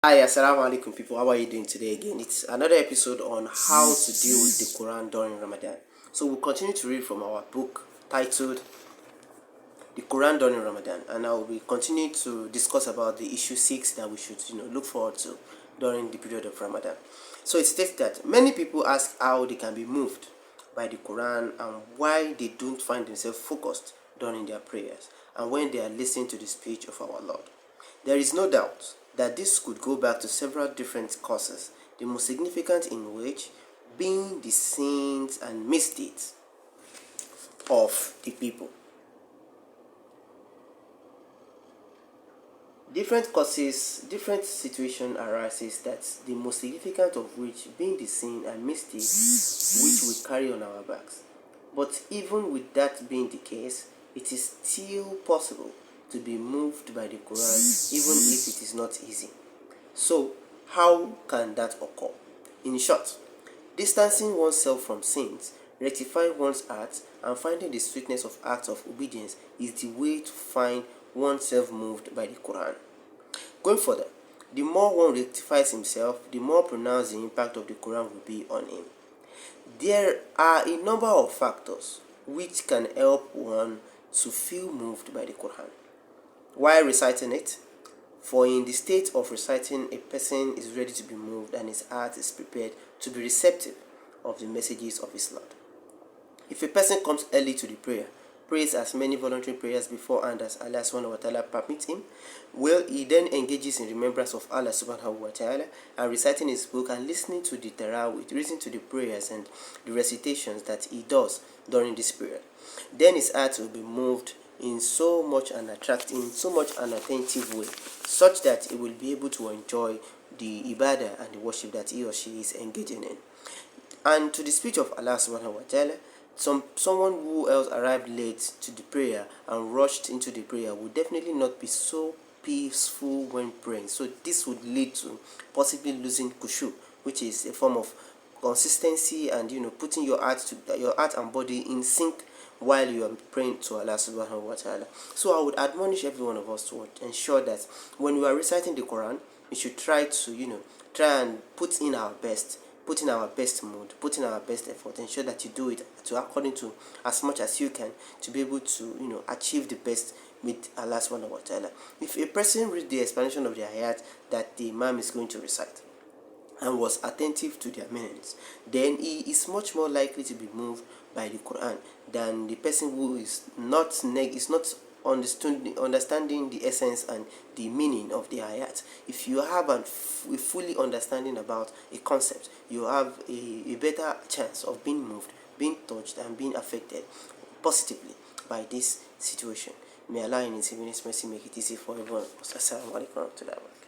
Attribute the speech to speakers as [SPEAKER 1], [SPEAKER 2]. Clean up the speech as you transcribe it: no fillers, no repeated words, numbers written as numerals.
[SPEAKER 1] Hi, assalamu alaikum people. How are you doing today again? It's another episode on how to deal with the Quran during Ramadan. So we'll continue to read from our book titled The Quran during Ramadan, and I will be continuing to discuss about the issue 6 that we should look forward to during the period of Ramadan. So it states that many people ask how they can be moved by the Quran and why they don't find themselves focused during their prayers and when they are listening to the speech of our Lord. There is no doubt that this could go back to several different causes, the most significant in which being the sins and misdeeds of the people. Different causes, different situation arises, that the most significant of which being the sin and misdeeds which we carry on our backs. But even with that being the case, it is still possible to be moved by the Quran, even if it is not easy. So, how can that occur? In short, distancing oneself from sins, rectifying one's heart, and finding the sweetness of acts of obedience is the way to find oneself moved by the Quran. Going further, the more one rectifies himself, the more pronounced the impact of the Quran will be on him. There are a number of factors which can help one to feel moved by the Quran while reciting it. For in the state of reciting, a person is ready to be moved and his heart is prepared to be receptive of the messages of his Lord. If a person comes early to the prayer, prays as many voluntary prayers beforehand as Allah subhanahu wa ta'ala permits him, he then engages in remembrance of Allah subhanahu wa ta'ala and reciting his book and listening to the tarawih, listening to the prayers and the recitations that he does during this period, then his heart will be moved in so much an attentive way, such that he will be able to enjoy the ibadah and the worship that he or she is engaging in. And to the speech of Allah subhanahu wa ta'ala, someone who else arrived late to the prayer and rushed into the prayer would definitely not be so peaceful when praying. So this would lead to possibly losing khushu, which is a form of consistency and putting your heart and body in sync while you are praying to Allah subhanahu wa ta'ala. So I would admonish every one of us to ensure that when we are reciting the Quran, we should try and put in our best mood, put in our best effort, ensure that you do it according to as much as you can to be able to achieve the best with Allah subhanahu wa ta'ala. If a person reads the explanation of the ayat that the Imam is going to recite and was attentive to their meanings, then he is much more likely to be moved by the Quran than the person who is not understanding the essence and the meaning of the ayat. If you have a fully understanding about a concept, you have a better chance of being moved, being touched, and being affected positively by this situation. May Allah in His infinite mercy make it easy for everyone. Assalamu alaikum warahmatullahi wabarakatuh.